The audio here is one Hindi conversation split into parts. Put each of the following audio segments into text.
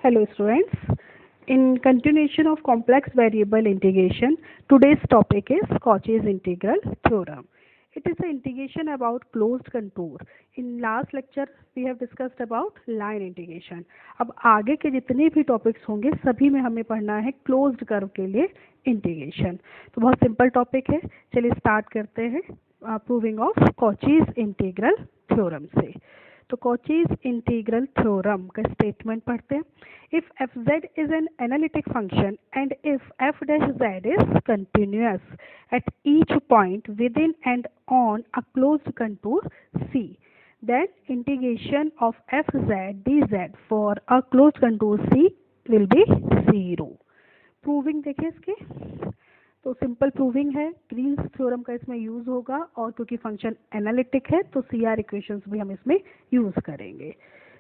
Hello students. In continuation of complex variable integration, today's topic is Cauchy's integral theorem. It is the integration about closed contour. In last lecture we have discussed about line integration. अब आगे के जितने भी टॉपिक्स होंगे सभी में हमें पढ़ना है क्लोज्ड कर्व के लिए इंटीग्रेशन. तो बहुत सिंपल टॉपिक है. चलिए स्टार्ट करते हैं proving of Cauchy's integral theorem से. तो कॉचीज इंटीग्रल थ्योरम का स्टेटमेंट पढ़ते हैं. If F Z is an analytic function and if F dash Z is continuous at each point within and on a closed contour C, then integration of fz dz for a closed contour C will be 0. Proving देखिए इसके. तो सिंपल प्रूविंग है. ग्रीन्स थ्योरम का इसमें यूज होगा और क्योंकि फंक्शन एनालिटिक है तो CR इक्वेशंस भी हम इसमें यूज करेंगे.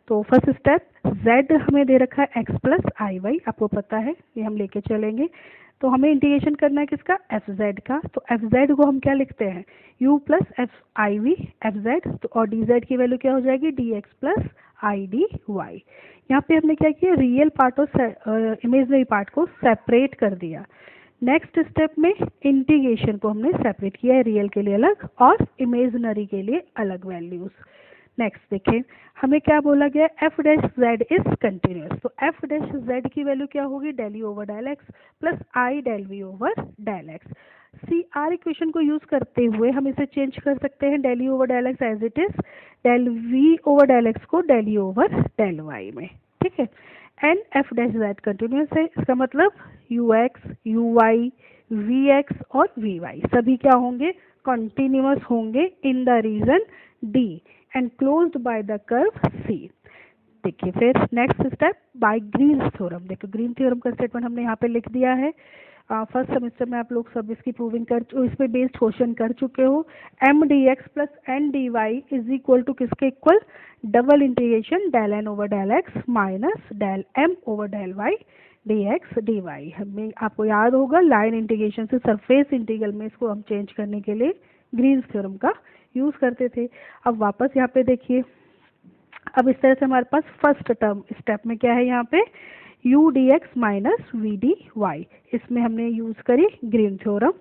तो फर्स्ट स्टेप, z हमें दे रखा है x प्लस आई वाई, आपको पता है ये हम लेके चलेंगे. तो हमें इंटीग्रेशन करना है किसका, एफ जेड का. तो एफ जेड को हम क्या लिखते हैं, u plus F I V F Z. तो और डी जेड की वैल्यू क्या हो जाएगी, D X plus I D Y. यहाँ पे हमने क्या किया, रियल पार्ट और इमेजनरी पार्ट को सेपरेट कर दिया. नेक्स्ट स्टेप में इंटीग्रेशन को हमने सेपरेट किया है, रियल के लिए अलग और इमेजनरी के लिए अलग वैल्यूज. नेक्स्ट देखें, हमें क्या बोला गया, F dash Z is continuous. तो एफ डैश जेड की वैल्यू क्या होगी, del U over del X plus I del V over del X. C R equation को यूज करते हुए हम इसे चेंज कर सकते हैं, del U over del X as it is, del V over del X को del U over del Y में. ठीक है. And F dash Z continuous है, इसका मतलब U X U Y V X और वी वाई सभी क्या होंगे, कंटिन्यूअस होंगे in the region D and closed by the curve C. देखिए फिर next step by Green's theorem. देखिए ग्रीन थ्योरम का स्टेटमेंट हमने यहाँ पे लिख दिया है. फर्स्ट सेमेस्टर में आप लोग सब इसकी प्रूविंग इस पे बेस्ड क्वेश्चन कर चुके हो. M D X plus N D Y is equal to किसके इक्वल, double integration del N over del X minus del M over del Y D X D Y. हमें आपको याद होगा लाइन इंटीग्रेशन से सरफेस इंटीग्रल में इसको हम चेंज करने के लिए ग्रीन्स थ्योरम का यूज करते थे. अब वापस यहाँ पे देखिए, अब इस तरह से हमारे पास फर्स्ट टर्म स्टेप में क्या है, यहाँ पे u D X minus V D Y, इसमें हमने यूज करी ग्रीन थ्योरम.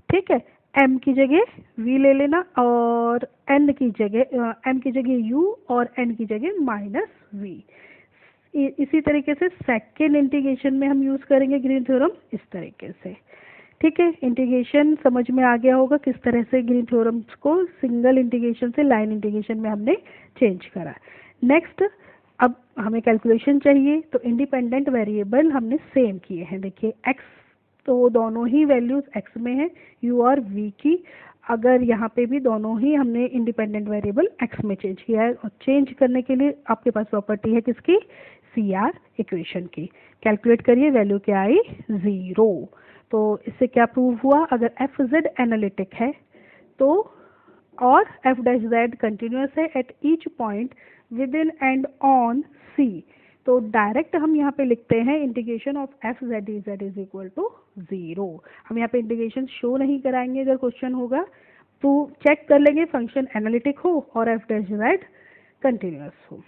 ठीक है. m की जगह v ले लेना और n की जगह m की जगह u और n की जगह माइनस v. इसी तरीके से सेकेंड इंटीग्रेशन में हम यूज करेंगे ग्रीन थ्योरम इस तरीके से. ठीक है. इंटीग्रेशन समझ में आ गया होगा किस तरह से ग्रीन थ्योरम्स को सिंगल इंटीग्रेशन से लाइन इंटीग्रेशन में हमने चेंज करा. नेक्स्ट, अब हमें कैलकुलेशन चाहिए तो इंडिपेंडेंट वेरिएबल हमने सेम किए हैं. देखिए x तो दोनों ही वैल्यूज x में है, u और v की. अगर यहाँ पे भी दोनों ही हमने इंडिपेंडेंट वेरिएबल x में चेंज किया है और चेंज करने के लिए आपके पास प्रॉपर्टी है किसकी, CR इक्वेशन की. कैलकुलेट करिए, वैल्यू क्या आई, 0. तो इससे क्या प्रूव हुआ, अगर एफ जेड एनालिटिक है तो और एफ डैश जेड कंटिन्यूअस है at each point within and on C, तो डायरेक्ट हम यहाँ पे लिखते हैं integration of F Z D Z is equal to 0. हम यहाँ पे इंटीग्रेशन शो नहीं कराएंगे, अगर क्वेश्चन होगा तो चेक कर लेंगे फंक्शन एनालिटिक हो और एफ डैश जेड कंटिन्यूअस हो.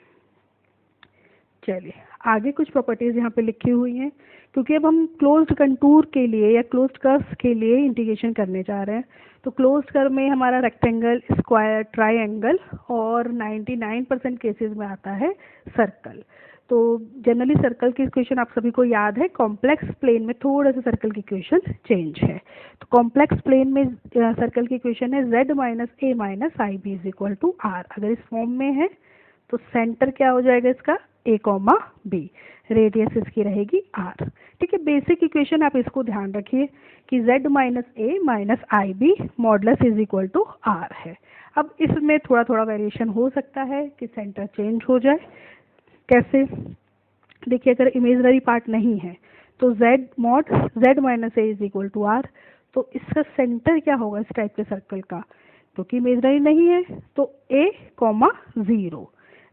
चलिए आगे कुछ प्रॉपर्टीज यहाँ पे लिखी हुई हैं, क्योंकि अब हम क्लोज्ड कंटूर के लिए या क्लोज्ड कर्व के लिए इंटीग्रेशन करने जा रहे हैं. तो क्लोज्ड कर्व में हमारा रेक्टेंगल, स्क्वायर, ट्राइंगल और 99% केसेस में आता है सर्कल. तो जनरली सर्कल की इक्वेशन आप सभी को याद है, कॉम्प्लेक्स प्लेन में थोड़ा सा सर्कल की इक्वेशन चेंज है. तो कॉम्प्लेक्स प्लेन में सर्कल की इक्वेशन है z minus A minus I B is equal to R. अगर इस फॉर्म में है तो सेंटर क्या हो जाएगा इसका, a कॉमा बी, रेडियस इसकी रहेगी r. ठीक है. बेसिक इक्वेशन आप इसको ध्यान रखिए कि z minus A minus I B modulus is equal to r है. अब इसमें थोड़ा थोड़ा वेरिएशन हो सकता है कि सेंटर चेंज हो जाए. कैसे, देखिए अगर इमेजनरी पार्ट नहीं है तो z minus A is equal to r, तो इसका सेंटर क्या होगा इस टाइप के सर्कल का, क्योंकि इमेजनरी नहीं है तो a कॉमा 0,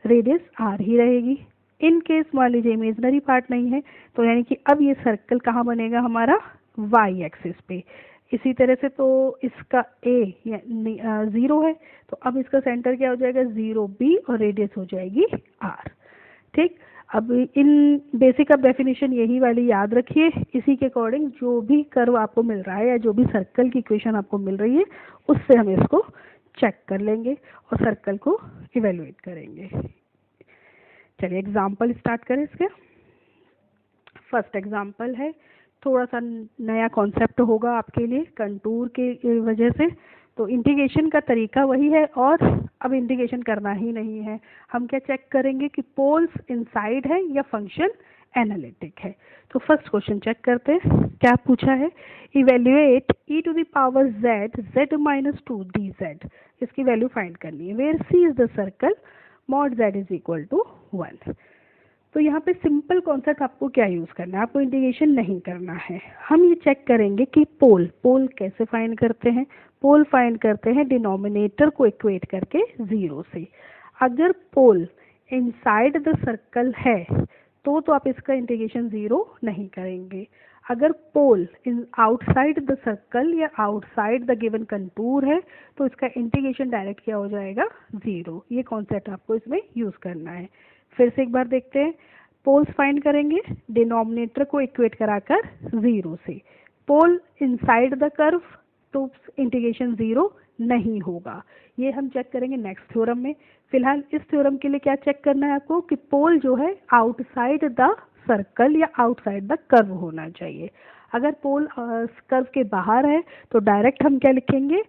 रेडियस r ही रहेगी. इन केस मान लीजिए इमेजनरी पार्ट नहीं है तो यानी कि अब ये सर्कल कहाँ बनेगा हमारा, y एक्सिस पे. इसी तरह से तो इसका a 0 है तो अब इसका सेंटर क्या हो जाएगा, 0 b और रेडियस हो जाएगी r. ठीक. अब इन बेसिक अब डेफिनेशन यही वाली याद रखिए, इसी के अकॉर्डिंग जो भी कर्व आपको मिल रहा है या जो भी सर्कल की इक्वेशन आपको मिल रही है उससे हम इसको चेक कर लेंगे और सर्कल को इवेलुएट करेंगे। चलिए एग्जाम्पल स्टार्ट करें इसके। फर्स्ट एग्जाम्पल है, थोड़ा सा नया कॉन्सेप्ट होगा आपके लिए कंटूर के वजह से, तो इंटीग्रेशन का तरीका वही है और अब इंटीग्रेशन करना ही नहीं है। हम क्या चेक करेंगे कि पोल्स इनसाइड है या फंक्शन एनालिटिक है। तो फर्स्ट क्वेश्चन चेक करते हैं, क्या पूछा है, evaluate e to the power z z minus 2 dz, इसकी वैल्यू फाइंड करनी है, where c is the circle mod z is equal to 1। तो यहाँ पे सिंपल कॉन्सेप्ट आपको क्या यूज़ करना है, आपको इंटीग्रेशन नहीं करना है। हम ये चेक करेंगे कि पोल कैसे फाइंड करते हैं। पोल फाइंड करते हैं डिनोमिनेटर को इक्वेट करके 0 से। अगर पोल इनसाइड द सर्कल है तो आप इसका इंटीग्रेशन 0 नहीं करेंगे। अगर पोल इन आउटसाइड द सर्कल या आउटसाइड द गिवन कंटूर है तो इसका इंटीग्रेशन डायरेक्ट क्या हो जाएगा, 0। ये कॉन्सेप्ट आपको इसमें यूज़ करना है। फिर से एक बार देखते हैं, पोल्स फाइंड करेंगे डिनोमिनेटर को इक्वेट कराकर 0 से। पोल इनसाइड द कर्व तो इंटीग्रेशन 0 नहीं होगा। ये हम चेक करेंगे नेक्स्ट थ्योरम में। फिलहाल इस थ्योरम के लिए क्या चेक करना है आपको कि पोल जो है आउटसाइड द सर्कल या आउटसाइड द कर्व होना चाहिए। अगर पोल कर्व के बाहर है तो डायरेक्ट हम क्या लिखेंगे,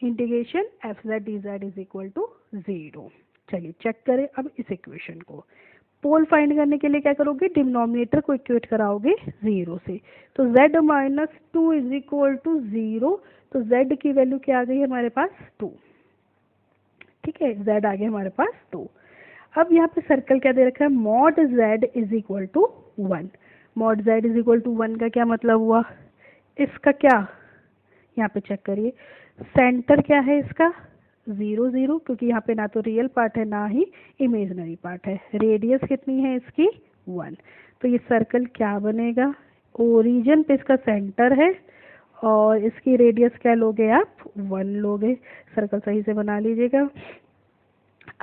integration F Z D Z is equal to 0। चलिए चेक करें अब इस इक्वेशन को। पोल फाइंड करने के लिए क्या करोगे, डिनोमिनेटर को इक्वेट कराओगे 0 से। तो z minus 2 is equal to 0, तो z की वैल्यू क्या आ गई हमारे पास, 2। ठीक है, z आ गया हमारे पास 2। अब यहाँ पे सर्कल क्या दे रखा है, mod z is equal to 1। Mod z is equal to 1 का क्या मतलब हुआ, इसका क्या, यहाँ पे चेक करिए, सेंटर क्या है इसका 0 0, क्योंकि यहाँ पे ना तो रियल पार्ट है ना ही इमेजनरी पार्ट है। रेडियस कितनी है इसकी 1। तो ये सर्कल क्या बनेगा, ओरिजिन पे इसका सेंटर है और इसकी रेडियस क्या लोगे आप, 1 लोगे। सर्कल सही से बना लीजिएगा।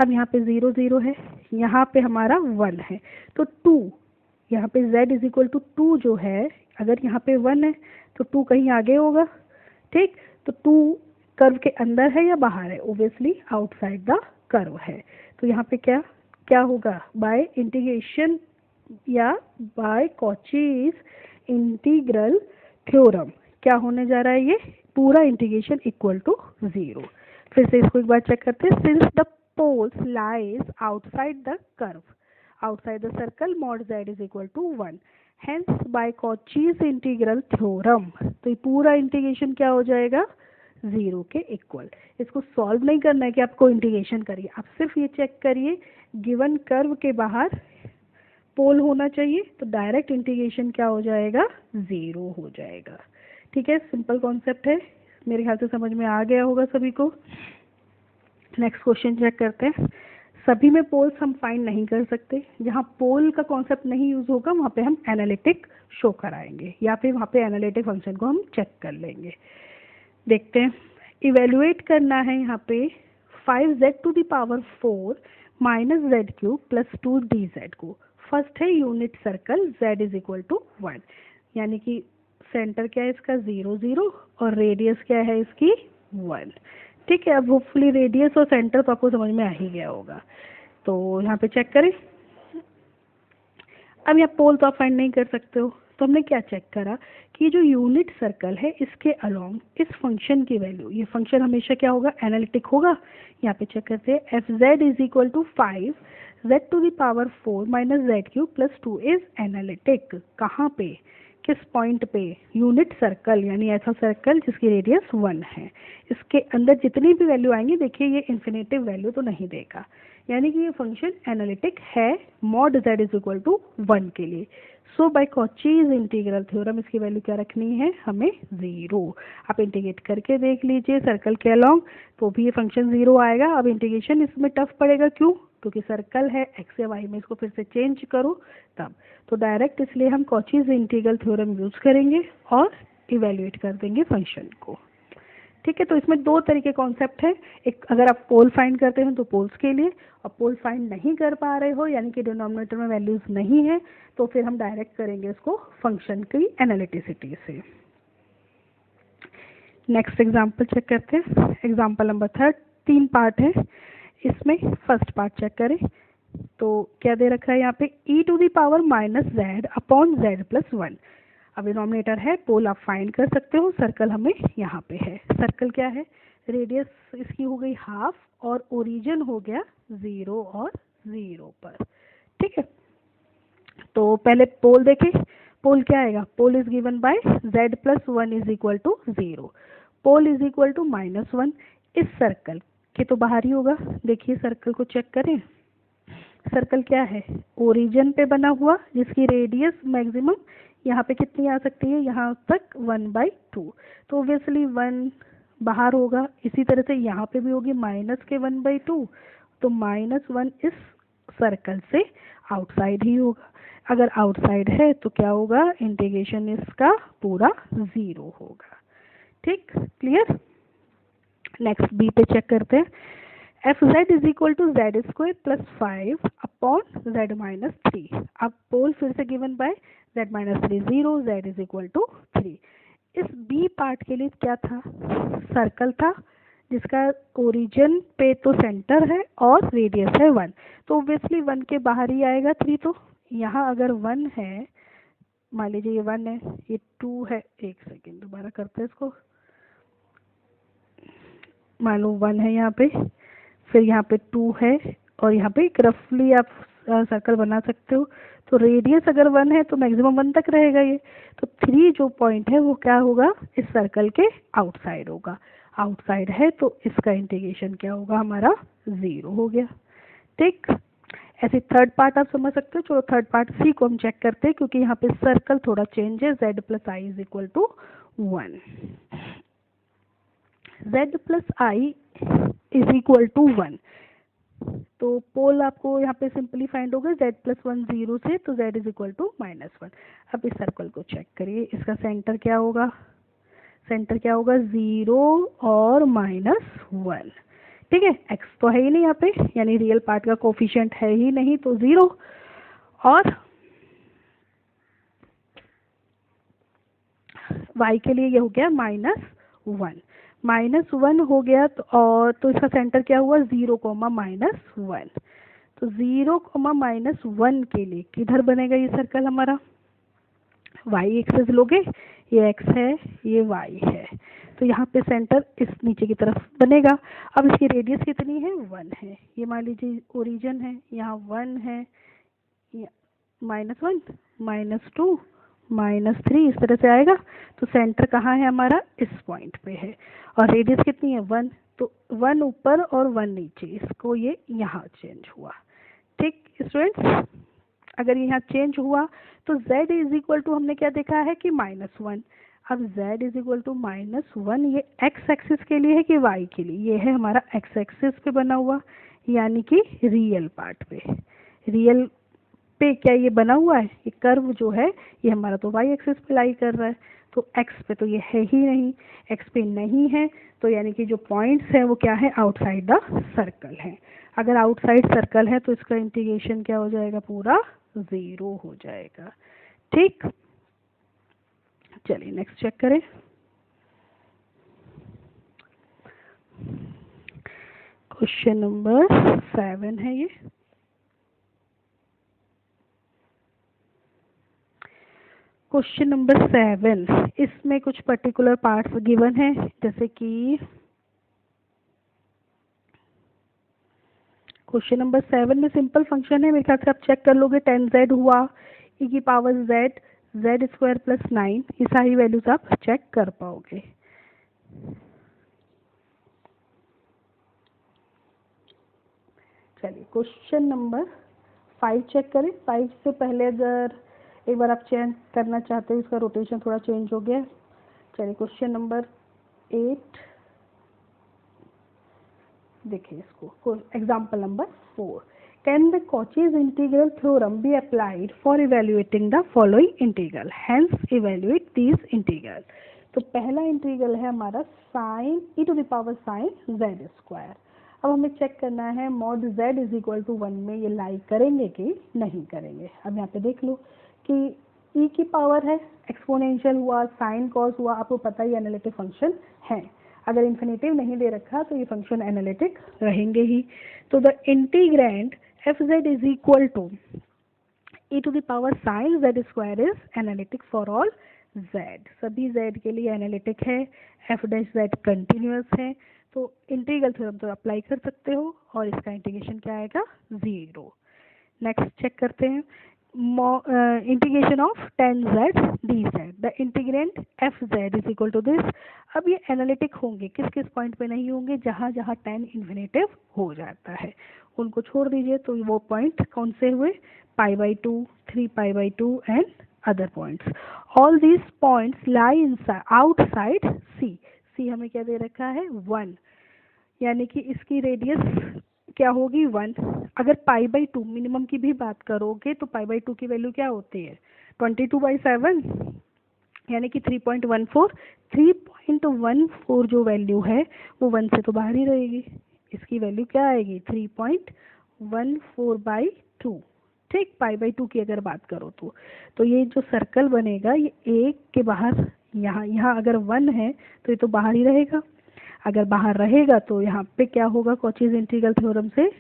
अब यहाँ पे 0 0 है, यहाँ पे हमारा 1 है, तो 2, यहाँ पे z इज इक्वल टू 2 जो है, अगर यहाँ पे 1 है तो 2 कहीं आगे होगा। ठीक, तो 2 कर्व के अंदर है या बाहर है, ओब्वियसली आउटसाइड द कर्व है। तो यहाँ पे क्या क्या होगा, बाय इंटीग्रेशन या बाय कॉचीज इंटीग्रल थ्योरम क्या होने जा रहा है, ये पूरा इंटीग्रेशन इक्वल टू 0। फिर से इसको एक बार चेक करते हैं, since the poles lies outside the curve, outside the circle, mod z is equal to 1, hence by Cauchy's integral theorem, तो ये पूरा इंटीग्रेशन क्या हो जाएगा, 0 के इक्वल। इसको सॉल्व नहीं करना है कि आपको इंटीग्रेशन करिए, आप सिर्फ ये चेक करिए गिवन कर्व के बाहर पोल होना चाहिए, तो डायरेक्ट इंटीग्रेशन क्या हो जाएगा, 0 हो जाएगा। ठीक है, सिंपल कॉन्सेप्ट है, मेरे ख्याल से समझ में आ गया होगा सभी को। नेक्स्ट क्वेश्चन चेक करते हैं। सभी में पोल्स हम फाइंड नहीं कर सकते, जहाँ पोल का कॉन्सेप्ट नहीं यूज होगा वहाँ पे हम एनालिटिक शो कराएंगे या फिर वहाँ पे एनालिटिक फंक्शन को हम चेक कर लेंगे। देखते हैं, इवेल्युएट करना है यहाँ पे 5z to the power 4 minus Z cube plus 2 dz को। फर्स्ट है unit circle z is equal to 1, यानी कि सेंटर क्या है इसका 0 0 और रेडियस क्या है इसकी 1। ठीक है, अब होपफुली रेडियस और सेंटर तो आपको समझ में आ ही गया होगा। तो यहाँ पे चेक करें, अब यहाँ पोल तो आप फाइंड नहीं कर सकते हो, तो हमने क्या चेक करा कि जो यूनिट सर्कल है इसके अलोंग इस फंक्शन की वैल्यू, ये फंक्शन हमेशा क्या होगा, एनालिटिक होगा। यहाँ पे चेक करते हैं, F Z is equal to 5 Z to the power 4 minus Z cube plus 2 is analytic. कहाँ पे, किस पॉइंट पे, यूनिट सर्कल, यानी ऐसा सर्कल जिसकी रेडियस 1 है, इसके अंदर जितनी भी वैल्यू आएंगी, देखिए ये इन्फिनेटिव वैल्यू तो नहीं देगा, यानी कि ये फंक्शन एनालिटिक है mod z is equal to 1 के लिए। So by Cauchy's integral theorem इसकी वैल्यू क्या रखनी है हमें, 0। आप इंटीग्रेट करके देख लीजिए सर्कल के अलोंग, तो भी ये फंक्शन 0 आएगा। अब इंटीग्रेशन इसमें टफ पड़ेगा, क्यों, क्योंकि सर्कल है x या y में, इसको फिर से चेंज करो तब, तो डायरेक्ट इसलिए हम कॉचीज इंटीग्रल थ्योरम यूज करेंगे और इवेल्युएट कर देंगे फंक्शन को। ठीक है, तो इसमें दो तरीके कॉन्सेप्ट है। एक, अगर आप पोल फाइंड करते हैं तो पोल्स के लिए, और पोल फाइंड नहीं कर पा रहे हो यानी कि डिनोमिनेटर में वैल्यूज नहीं है, तो फिर हम डायरेक्ट करेंगे इसको फंक्शन की एनालिटिसिटी से। नेक्स्ट एग्जाम्पल चेक करते हैं। एग्जाम्पल नंबर 3, 3 पार्ट है इसमें। फर्स्ट पार्ट चेक करें तो क्या दे रखा है यहाँ पे, e to the power minus Z upon Z plus 1। अब डिनोमिनेटर है, पोल आप फाइंड कर सकते हो, सर्कल हमें यहाँ पे है। सर्कल क्या है, रेडियस इसकी हो गई हाफ और ओरिजिन हो गया 0 और 0 पर। ठीक है, तो पहले पोल देखें। पोल क्या आएगा, pole is given by z plus 1 is equal to 0, pole is equal to -1। इस सर्कल के तो बाहर ही होगा। देखिए सर्कल को चेक करें, सर्कल क्या है, ओरिजिन पे बना हुआ, जिसकी रेडियस मैक्सिमम यहाँ पे कितनी आ सकती है, यहाँ तक 1/2। तो ऑब्वियसली 1 बाहर होगा। इसी तरह से यहाँ पे भी होगी माइनस के 1/2, तो -1 इस सर्कल से आउटसाइड ही होगा। अगर आउटसाइड है तो क्या होगा, इंटीग्रेशन इसका पूरा 0 होगा। ठीक, क्लियर। नेक्स्ट बी पे चेक करते हैं। F Z is equal to Z square plus 5 upon Z minus 3। अब पोल फिर से given by Z minus 3 0, Z is equal to 3। इस बी पार्ट के लिए क्या था, सर्कल था जिसका ओरिजिन पे तो सेंटर है और रेडियस है 1, तो ऑब्वियसली 1 के बाहर ही आएगा 3। तो यहाँ अगर 1 है, मान लीजिए ये 1 है, ये 2 है, एक सेकेंड दोबारा करते हैं इसको। मान लो 1 है यहाँ पे, फिर यहाँ पे 2 है, और यहाँ पे एक रफली आप सर्कल बना सकते हो। तो रेडियस अगर 1 है तो मैक्सिमम 1 तक रहेगा ये। तो 3 जो पॉइंट है वो क्या होगा, इस सर्कल के आउटसाइड होगा। आउटसाइड है तो इसका इंटीग्रेशन क्या होगा, हमारा 0 हो गया। ठीक, ऐसे थर्ड पार्ट आप समझ सकते हो। चलो थर्ड पार्ट सी को हम चेक करते हैं, क्योंकि यहाँ पे सर्कल थोड़ा चेंज है। z plus I is equal to 1, z plus I is equal to 1। तो पोल आपको यहाँ पे सिंपली फाइंड होगा, z प्लस 1 0 से, तो z इज इक्वल टू -1। अब इस सर्कल को चेक करिए, इसका सेंटर क्या होगा, सेंटर क्या होगा, 0 और -1। ठीक है, x तो है ही नहीं यहाँ पे, यानी रियल पार्ट का कोफिशिएंट है ही नहीं, तो 0। और y के लिए ये हो गया -1, -1 हो गया। तो और तो इसका सेंटर क्या हुआ, 0, -1। तो 0, -1 के लिए किधर बनेगा ये सर्कल हमारा, y एक्सिस लोगे, ये x है, ये y है, तो यहाँ पे सेंटर इस नीचे की तरफ बनेगा। अब इसकी रेडियस कितनी है, 1 है। ये मान लीजिए ओरिजिन है, यहाँ 1 है, -1, -2, -3 इस तरह से आएगा। तो सेंटर कहाँ है हमारा, इस पॉइंट पे है, और रेडियस कितनी है, 1। तो 1 ऊपर और 1 नीचे, इसको ये यहाँ चेंज हुआ। ठीक स्टूडेंट्स, अगर यहाँ चेंज हुआ तो z इज इक्वल टू, हमने क्या देखा है कि -1। अब z इज इक्वल टू -1, ये x एक्सिस के लिए है कि y के लिए, ये है हमारा x एक्सिस पे बना हुआ, यानी कि रियल पार्ट पे। रियल पे क्या ये बना हुआ है, ये कर्व जो है ये हमारा तो y एक्सिस पे लाई कर रहा है, तो x पे तो ये है ही नहीं, x पे नहीं है, तो यानी कि जो पॉइंट्स है वो क्या है, आउटसाइड द सर्कल है। अगर आउटसाइड सर्कल है तो इसका इंटीग्रेशन क्या हो जाएगा, पूरा 0 हो जाएगा। ठीक, चलिए नेक्स्ट चेक करें। क्वेश्चन नंबर 7 है ये। क्वेश्चन नंबर 7, इसमें कुछ पर्टिकुलर पार्ट्स गिवन है, जैसे कि क्वेश्चन नंबर 7 में सिंपल फंक्शन है, मेरे ख्याल से आप चेक कर लोगे। 10z हुआ, e की power z, z square plus 9, ये सारी वैल्यूज आप चेक कर पाओगे। चलिए क्वेश्चन नंबर 5 चेक करें। 5 से पहले अगर एक बार आप चेंज करना चाहते हो, इसका रोटेशन थोड़ा चेंज हो गया। चलिए क्वेश्चन नंबर 8 देखिए इसको। Example number 4, can the Cauchy's integral theorem be applied for evaluating the following integral, hence evaluate these integral. तो पहला इंटीग्रल है हमारा sine E to the power sine Z square. अब हमें चेक करना है mod z is equal to 1 में ये लाई करेंगे कि नहीं करेंगे। अब यहाँ पे देख लो कि e की पावर है, एक्सपोनेंशियल हुआ, साइन कॉस हुआ, आपको पता ही एनालिटिक फंक्शन है। अगर इन्फिनेटिव नहीं दे रखा तो ये फंक्शन एनालिटिक रहेंगे ही। तो the integrand F Z is equal to e to the power sine Z square is analytic for all z। सभी z के लिए एनालिटिक है, एफ डैश जेड कंटिन्यूअस है। तो इंटीग्रल थ्योरम तो अप्लाई कर सकते हो और इसका इंटीग्रेशन क्या आएगा 0। नेक्स्ट चेक करते हैं integration of tan z dz। The integrand F Z is equal to this. अब ये एनालिटिक होंगे, किस किस पॉइंट पे नहीं होंगे, जहाँ जहाँ tan इन्फिनेटिव हो जाता है उनको छोड़ दीजिए। तो वो पॉइंट कौन से हुए, π/2, 3π/2 and other points. All these points lie inside outside C. C हमें क्या दे रखा है 1, यानी कि इसकी रेडियस क्या होगी 1। अगर π/2 मिनिमम की भी बात करोगे तो π/2 की वैल्यू क्या होती है 22/7, यानी कि 3.14। 3.14 जो वैल्यू है वो 1 से तो बाहर ही रहेगी, इसकी वैल्यू क्या आएगी 3.14/2। ठीक, π/2 की अगर बात करो तो ये जो सर्कल बनेगा ये 1 के बाहर, यहाँ अगर 1 है तो ये तो बाहर ही रहेगा। अगर बाहर रहेगा तो यहाँ पे क्या होगा, कॉचीज इंटीग्रल थ्योरम से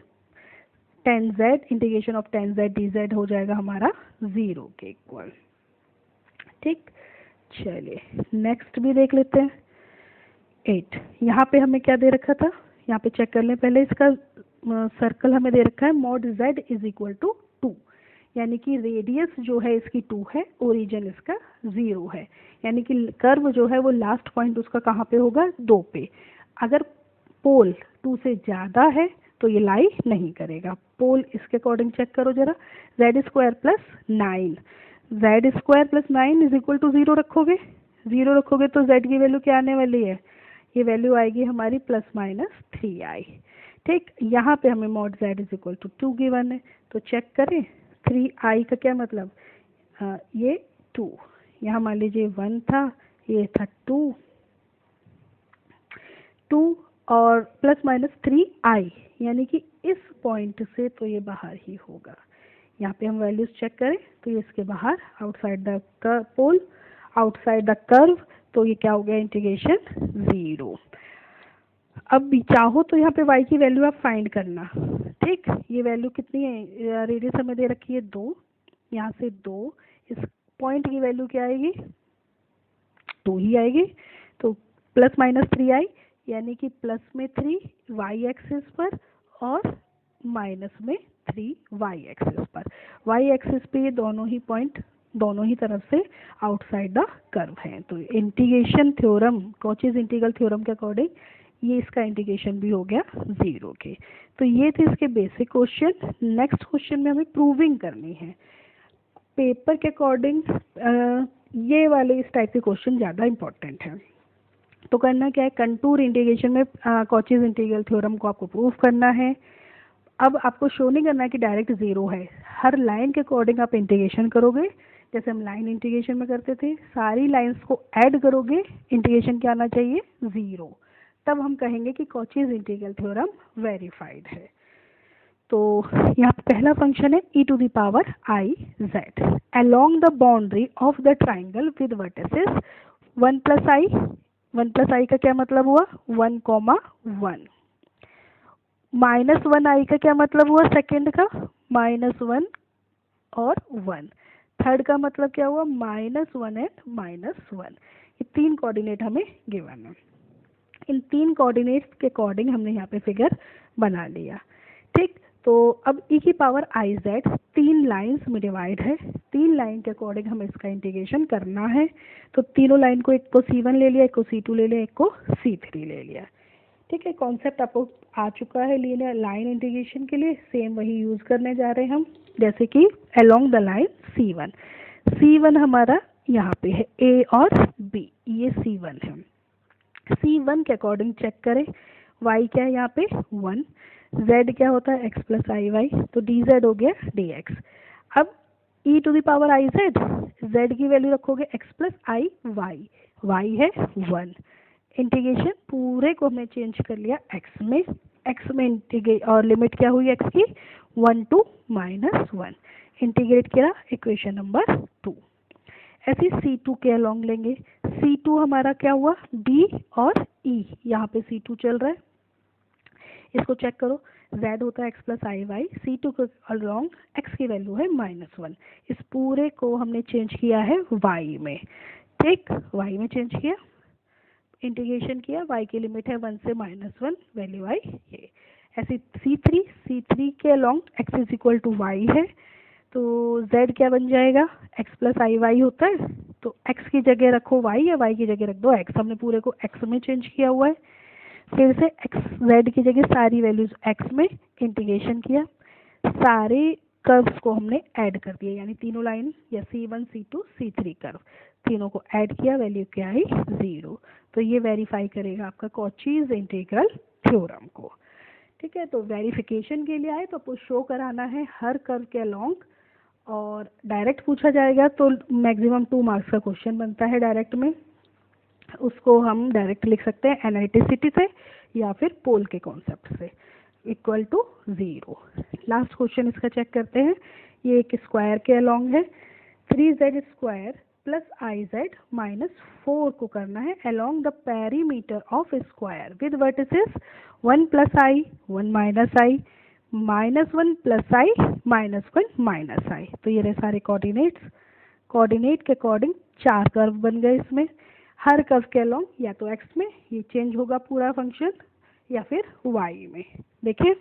tan z integration of tan z dz हो जाएगा हमारा 0 के इक्वल। ठीक, चलिए नेक्स्ट भी देख लेते हैं 8। यहाँ पे हमें क्या दे रखा था, यहाँ पे चेक कर लें पहले। इसका सर्कल हमें दे रखा है mod z is equal to 2, यानी कि रेडियस जो है इसकी 2 है, ओरिजिन इसका 0 है, यानी कि कर्व जो है वो लास्ट पॉइंट उसका कहाँ पे होगा 2 पे। अगर पोल 2 से ज़्यादा है तो ये लाई नहीं करेगा। पोल इसके अकॉर्डिंग चेक करो जरा, z² + 9, z² + 9 is equal to 0 रखोगे। 0 रखोगे तो z की वैल्यू क्या आने वाली है, ये वैल्यू आएगी हमारी ±3i। ठीक, यहाँ पे हमें mod z is equal to 2 given है, तो चेक करें 3i का क्या मतलब, ये 2, यहाँ मान लीजिए 1 था, ये था 2 और ±3i, यानी कि इस पॉइंट से तो ये बाहर ही होगा। यहाँ पे हम वैल्यूज चेक करें तो ये इसके बाहर, outside the pole, outside the curve, तो ये क्या हो गया इंटीग्रेशन 0। अब चाहो तो यहाँ पे y की वैल्यू आप फाइंड करना। ठीक, ये वैल्यू कितनी है, रेडियस हमें दे रखी है 2, यहाँ से 2, इस पॉइंट की वैल्यू क्या आएगी 2 ही आएगी। तो ±3i, यानी कि प्लस में 3 y एक्सिस पर और माइनस में 3 y एक्सिस पर। y एक्सिस पे ये दोनों ही पॉइंट दोनों ही तरफ से आउटसाइड द कर्व हैं। तो integration theorem, Cauchy's integral theorem के अकॉर्डिंग ये इसका इंटीग्रेशन भी हो गया 0 के। तो ये थे इसके बेसिक क्वेश्चन। नेक्स्ट क्वेश्चन में हमें प्रूविंग करनी है। पेपर के अकॉर्डिंग ये वाले इस टाइप के क्वेश्चन ज़्यादा इंपॉर्टेंट है। तो करना क्या है, कंटूर इंटीग्रेशन में कॉचीज इंटीग्रल थ्योरम को आपको प्रूव करना है। अब आपको शो नहीं करना है कि डायरेक्ट 0 है, हर लाइन के अकॉर्डिंग आप इंटीग्रेशन करोगे, जैसे हम लाइन इंटीग्रेशन में करते थे, सारी लाइंस को ऐड करोगे, इंटीग्रेशन क्या आना चाहिए 0, तब हम कहेंगे कि कॉचीज इंटीग्रल थ्योरम वेरीफाइड है। तो यहाँ पहला फंक्शन है e to the power i z along the boundary of the triangle with vertices 1 + i। 1 + i का क्या मतलब हुआ 1, 1। -1i का क्या मतलब हुआ सेकेंड का -1 और 1। थर्ड का मतलब क्या हुआ -1 एंड -1। ये 3 कोऑर्डिनेट हमें गिवन है। इन 3 कोऑर्डिनेट्स के अकॉर्डिंग हमने यहाँ पे फिगर बना लिया। ठीक, तो अब e की पावर i z 3 लाइंस में डिवाइड है, 3 लाइन के अकॉर्डिंग हमें इसका इंटीग्रेशन करना है। तो तीनों लाइन को, एक को C1 ले लिया, एक को C2 ले लिया, एक को C3 ले लिया। ठीक है, कॉन्सेप्ट आपको आ चुका है लीनियर लाइन इंटीग्रेशन के लिए। सेम वही यूज करने जा रहे हैं हम, जैसे कि along the line C1। C1 हमारा यहाँ पे है A और B, ये C1 है। C1 के अकॉर्डिंग चेक करें, y क्या है यहाँ पे 1, z क्या होता है x + iy, तो dz हो गया dx। अब E to the power I Z, Z की वैल्यू रखोगे X plus I Y, Y है 1। इंटीग्रेशन पूरे को हमने चेंज कर लिया एक्स में, एक्स में इंटीग्रेट और लिमिट क्या हुई एक्स की 1 to -1, इंटीग्रेट किया इक्वेशन नंबर 2। ऐसे C2 के अलोंग लेंगे, C2 हमारा क्या हुआ D और E, यहाँ पे C2 चल रहा है, इसको चेक करो, Z होता है x plus I Y, C2 के अलोंग x की वैल्यू है -1, इस पूरे को हमने चेंज किया है y में, ठीक, y में चेंज किया, इंटीग्रेशन किया, y की लिमिट है 1 से -1, वैल्यू आई ये। ऐसे C3 के along x is equal to Y है, तो z क्या बन जाएगा, x प्लस आई वाई होता है, तो x की जगह रखो y या y की जगह रख दो x, हमने पूरे को x में चेंज किया हुआ है। फिर से x z की जगह सारी वैल्यूज x में इंटीग्रेशन किया, सारे कर्व्स को हमने ऐड कर दिया, यानी तीनों लाइन या C1 C2 C3 कर्व तीनों को ऐड किया, वैल्यू क्या आई 0। तो ये वेरीफाई करेगा आपका कॉचीज इंटीग्रल थ्योरम को, ठीक है। तो वेरिफिकेशन के लिए आए तो आपको शो कराना है हर कर्व के अलोंग, और डायरेक्ट पूछा जाएगा तो मैक्सिमम 2 मार्क्स का क्वेश्चन बनता है डायरेक्ट में, उसको हम डायरेक्ट लिख सकते हैं एनालिटिसिटी से या फिर पोल के कॉन्सेप्ट से, इक्वल टू 0। लास्ट क्वेश्चन इसका चेक करते हैं, ये एक स्क्वायर के अलोंग है, 3z square plus I Z -4 को करना है along the perimeter of square with vertices 1 plus I 1 minus I -1 plus I -1 minus I. तो ये रहे सारे कोऑर्डिनेट्स, कोऑर्डिनेट के अकॉर्डिंग 4 कर्व बन गए इसमें, हर कर्व के अलोंग या तो x में ये चेंज होगा पूरा फंक्शन या फिर y में। देखिए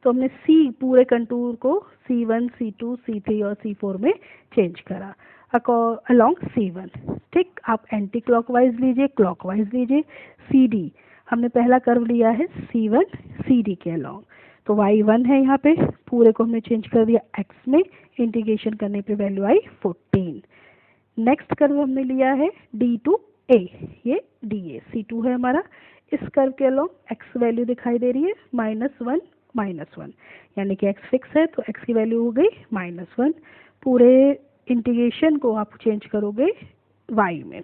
तो हमने C पूरे कंटूर को C1 C2 C3 और C4 में चेंज करा अलोंग C1, ठीक। आप एंटी क्लॉकवाइज लीजिए, क्लॉकवाइज लीजिए, CD हमने पहला कर्व लिया है C1 CD के अलोंग, तो y1 है यहाँ पे, पूरे को हमने चेंज कर दिया x में, इंटीग्रेशन करने पे वैल्यू आई 14। नेक्स्ट कर्व हमने लिया है D टू A, ये DA C2 है हमारा, इस कर्व के अलोंग x वैल्यू दिखाई दे रही है -1, यानी कि x फिक्स है तो x की वैल्यू हो गई -1, पूरे इंटीग्रेशन को आप चेंज करोगे y में,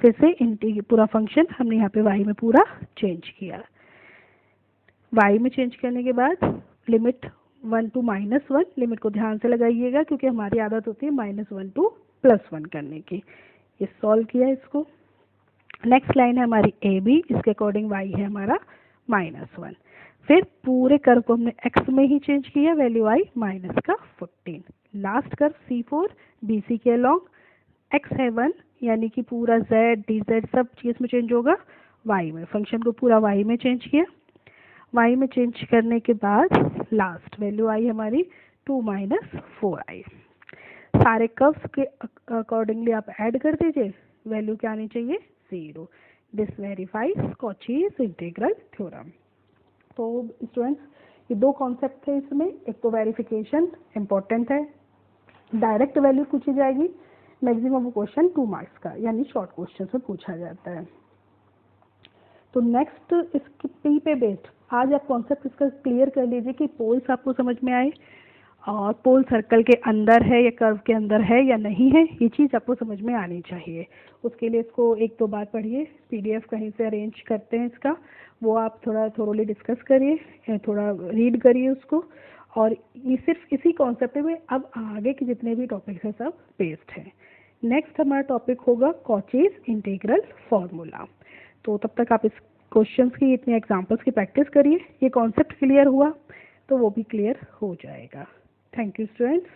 फिर से पूरा फंक्शन हमने यहाँ पे y में पूरा चेंज किया, y में चेंज करने के बाद लिमिट 1 to -1, लिमिट को ध्यान से लगाइएगा क्योंकि हमारी आदत होती है -1 to +1 करने की। ये सॉल्व किया इसको, नेक्स्ट लाइन है हमारी AB, इसके अकॉर्डिंग y है हमारा -1, फिर पूरे कर्व को हमने x में ही चेंज किया, वैल्यू आई -14। लास्ट कर्व C4 BC के अलोंग x है 1, यानी कि पूरा z dz सब चीज़ में चेंज होगा y में, फंक्शन को पूरा y में चेंज किया, y में चेंज करने के बाद लास्ट वैल्यू आई हमारी 2 - 4 आई। सारे कर्व्स के अकॉर्डिंगली आप ऐड कर दीजिए, वैल्यू क्या आनी चाहिए 0। This verifies Cauchy's integral theorem. तो स्टूडेंट्स ये 2 कॉन्सेप्ट थे इसमें, एक तो वेरिफिकेशन इम्पोर्टेंट है, डायरेक्ट वैल्यू पूछी जाएगी, मैक्सिमम क्वेश्चन 2 मार्क्स का यानी शॉर्ट क्वेश्चन में पूछा जाता है। तो नेक्स्ट इसकी P पे बेस्ड आज आप कॉन्सेप्ट इसका क्लियर कर लीजिए कि पोल्स आपको समझ में आए, और पोल सर्कल के अंदर है या कर्व के अंदर है या नहीं है, ये चीज़ आपको समझ में आनी चाहिए। उसके लिए इसको 1-2 बार पढ़िए, PDF कहीं से अरेंज करते हैं इसका, वो आप थोड़ा थोरोली डिस्कस करिए, थोड़ा रीड करिए उसको, और ये सिर्फ इसी कॉन्सेप्ट में अब आगे के जितने भी टॉपिक्स हैं सब बेस्ड हैं। नेक्स्ट हमारा टॉपिक होगा कॉचीज इंटीग्रल फॉर्मूला। तो तब तक आप इस क्वेश्चंस की इतने एग्जांपल्स की प्रैक्टिस करिए, ये कॉन्सेप्ट क्लियर हुआ तो वो भी क्लियर हो जाएगा। Thank you students.